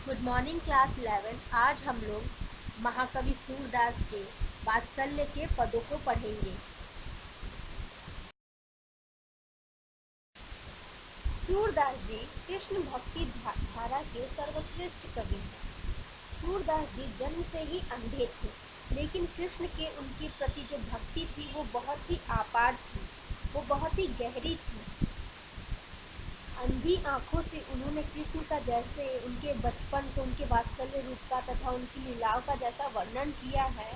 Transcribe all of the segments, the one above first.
Good morning class 11। आज हम लोग महाकवि सूरदास के वात्सल्य के पदों को पढ़ेंगे। सूरदास जी कृष्ण भक्ति धारा के सर्वश्रेष्ठ कवि हैं। सूरदास जी जन्म से ही अंधे थे, लेकिन कृष्ण के उनके प्रति जो भक्ति थी वो बहुत ही अपार थी, वो बहुत ही गहरी थी। अंधी आंखों से उन्होंने कृष्ण का जैसे उनके बचपन को, उनके वात्सल्य रूप का तथा उनकी लीलाओं का जैसा वर्णन किया है,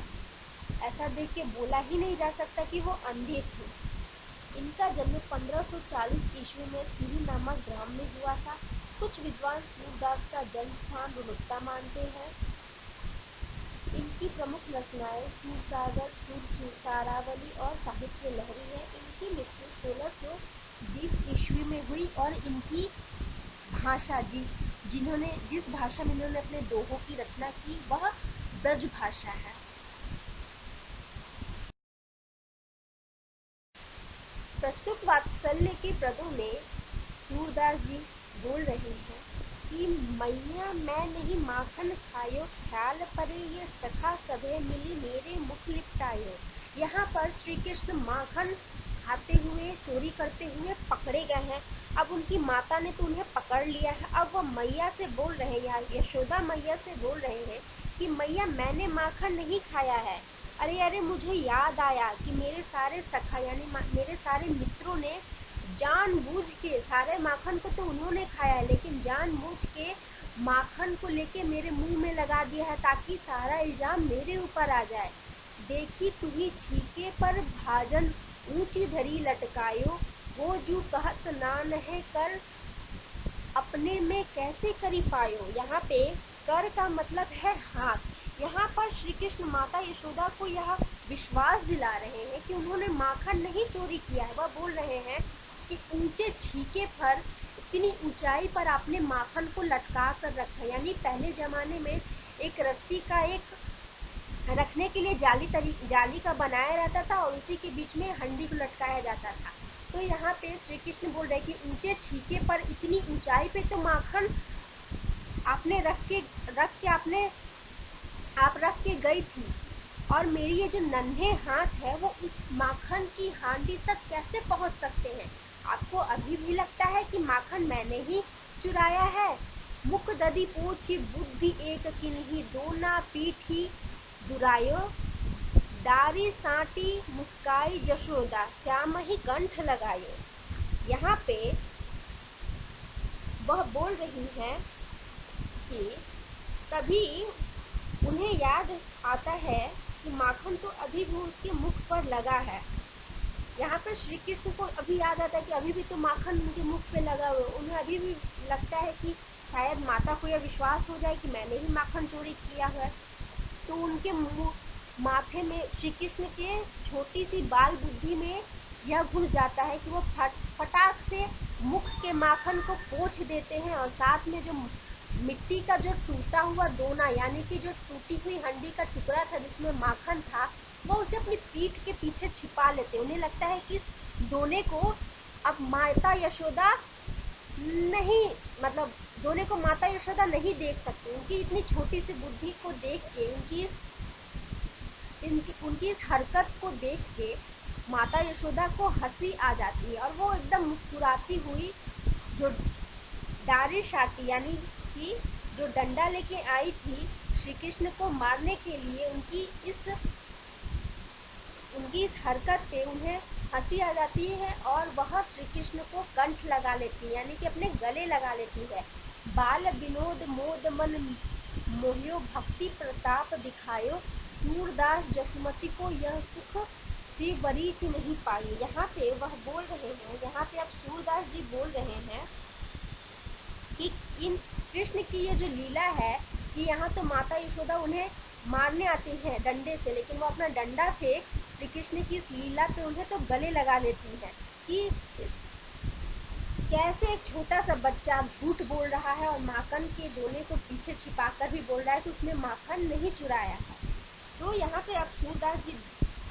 ऐसा देख के बोला ही नहीं जा सकता कि वो अंधे थे। इनका जन्म 1540 ईस्वी में सीरी नामक ग्राम में हुआ था। कुछ विद्वान सूरदास का जन्म स्थान रोहतक मानते हैं। इनकी प्रमुख रचनाएं सूरसागर, सूरसारावली और साहित्य लहरी है। इनकी मृत्यु 1620 ईस्वी में हुई और इनकी भाषा जिस भाषा में इन्होंने अपने दोहों की रचना की वह ब्रज भाषा है। प्रस्तुत वात्सल्य के पदों में सूरदास जी बोल रहे हैं कि मैया मैं नहीं माखन खायो, ख्याल परे ये सखा सभे मिली मेरे मुख लिपटायो। यहाँ पर श्री कृष्ण माखन खाते हुए, चोरी करते हुए पकड़े गए हैं। अब उनकी माता ने तो उन्हें पकड़ लिया है। अब वो मैया से बोल रहे हैं, यशोदा मैया से बोल रहे हैं कि मैया मैंने माखन नहीं खाया है। अरे अरे मुझे याद आया कि मेरे सारे सखा यानी मेरे सारे मित्रों ने जानबूझ के, सारे माखन को तो उन्होंने खाया है लेकिन जानबूझ के माखन को लेके मेरे मुंह में लगा दिया है ताकि सारा इल्जाम मेरे ऊपर आ जाए। देखी तुही छीके पर भाजन ऊंची धरी लटकायो, वो जू कहत नान है कर अपने में कैसे करी पायो। यहाँ पे कर का मतलब है हाथ। यहाँ पर श्री कृष्ण माता यशोदा को यह विश्वास दिला रहे हैं कि उन्होंने माखन नहीं चोरी किया है। वह बोल रहे हैं कि ऊंचे छीके पर, इतनी ऊंचाई पर आपने माखन को लटका कर रखा। यानी पहले जमाने में एक रस्सी का एक रखने के लिए जाली का बनाया रहता था और उसी के बीच में हंडी को लटकाया जाता था। तो यहाँ पे श्री कृष्ण बोल रहे हैं कि ऊंचे छीके पर, इतनी ऊंचाई पे तो माखन आपने रख के गई थी और मेरी ये जो नन्हे हाथ है वो उस माखन की हांडी तक कैसे पहुंच सकते हैं। आपको अभी भी लगता है कि माखन मैंने ही चुराया है। मुख ददी पूछी बुद्धि एक किन्ही, दोना पीठी दुरायो, दारी साटी मुस्काई जशोदा, श्याम ही कंठ लगायो। यहाँ पे वह बोल रही हैं कि कभी उन्हें याद आता है कि माखन तो अभी भी उसके मुख पर लगा है। यहाँ पर श्री कृष्ण को अभी याद आता है कि अभी भी तो माखन उनके मुख पे लगा हुआ है। उन्हें अभी भी लगता है कि शायद माता को यह विश्वास हो जाए कि मैंने ही माखन चोरी किया है। तो उनके माथे में, श्री कृष्ण के छोटी सी बाल बुद्धि में यह घुस जाता है कि वो फटाक से मुख के माखन को पोंछ देते हैं और साथ में जो मिट्टी का जो टूटा हुआ दोना यानी कि जो टूटी हुई हंडी का टुकड़ा था जिसमें माखन था, वो उसे अपनी पीठ के पीछे छिपा लेते। उन्हें लगता है कि दोने को अब माता यशोदा नहीं, मतलब दोने को माता यशोदा नहीं देख सकती। उनकी इतनी छोटी सी बुद्धि को देख के, उनकी इस हरकत को देख के माता यशोदा को हंसी आ जाती है और वो एकदम मुस्कुराती हुई जो डारी शाटी यानी कि जो डंडा लेके आई थी श्री कृष्ण को मारने के लिए, उनकी इस हरकत पे उन्हें हंसी आ जाती है और वह श्री कृष्ण को कंठ लगा लेती है यानी कि अपने गले लगा लेती है। बाल विनोद मोद मन मोहियो, भक्ति प्रताप दिखायो, सूरदास जसुमती को यह सुख सी बरीच नहीं पाई। यहाँ पे वह बोल रहे हैं, यहाँ पे अब सूरदास जी बोल रहे हैं कि इन कृष्ण की ये जो लीला है कि यहाँ तो माता यशोदा उन्हें मारने आती है डंडे से, लेकिन वो अपना डंडा फेंक श्री कृष्ण की इस लीला पे उन्हें तो गले लगा लेती है कि कैसे एक छोटा सा बच्चा झूठ बोल रहा है और माखन के दोने को पीछे छिपाकर भी बोल रहा है कि उसने माखन नहीं चुराया है। तो यहाँ पे अब सूरदास जी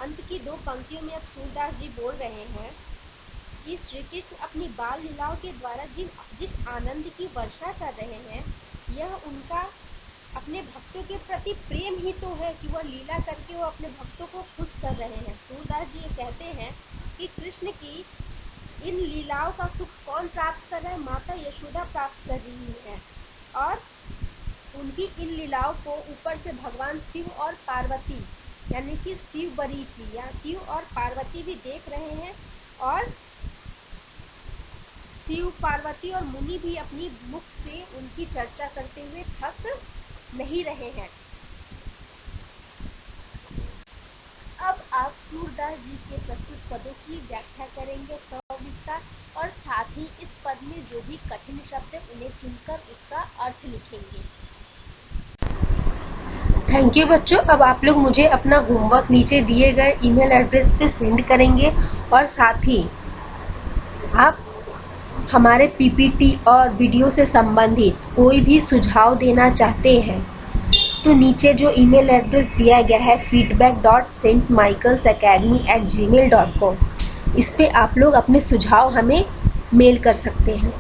अंत की दो पंक्तियों में अब सूरदास जी बोल रहे हैं कि श्री कृष्ण अपनी बाल लीलाओं के द्वारा जिस आनंद की वर्षा कर रहे हैं यह उनका अपने भक्तों के प्रति प्रेम ही तो है कि वह लीला करके वो अपने भक्तों को खुश कर रहे हैं। सूरदास जी ये कहते हैं कि कृष्ण की इन लीलाओं का सुख कौन प्राप्त कर रहा है? माता यशोदा प्राप्त कर रही है, और उनकी इन लीलाओं को ऊपर से भगवान शिव और पार्वती यानी कि शिव बरीची या शिव और पार्वती भी देख रहे हैं, और शिव पार्वती और मुनि भी अपनी मुख से उनकी चर्चा करते हुए थक नहीं रहे हैं। अब आप सूरदास जी के प्रस्तुत पदों की व्याख्या करेंगे सविस्तार, और साथ ही इस पद में जो भी कठिन शब्द है उन्हें चुनकर उसका अर्थ लिखेंगे। थैंक यू बच्चों। अब आप लोग मुझे अपना होमवर्क नीचे दिए गए ईमेल एड्रेस पे सेंड करेंगे, और साथ ही आप हमारे पीपीटी और वीडियो से संबंधित कोई भी सुझाव देना चाहते हैं तो नीचे जो ईमेल एड्रेस दिया गया है feedback.stmichaelsacademy@gmail.com, इस पे आप लोग अपने सुझाव हमें मेल कर सकते हैं।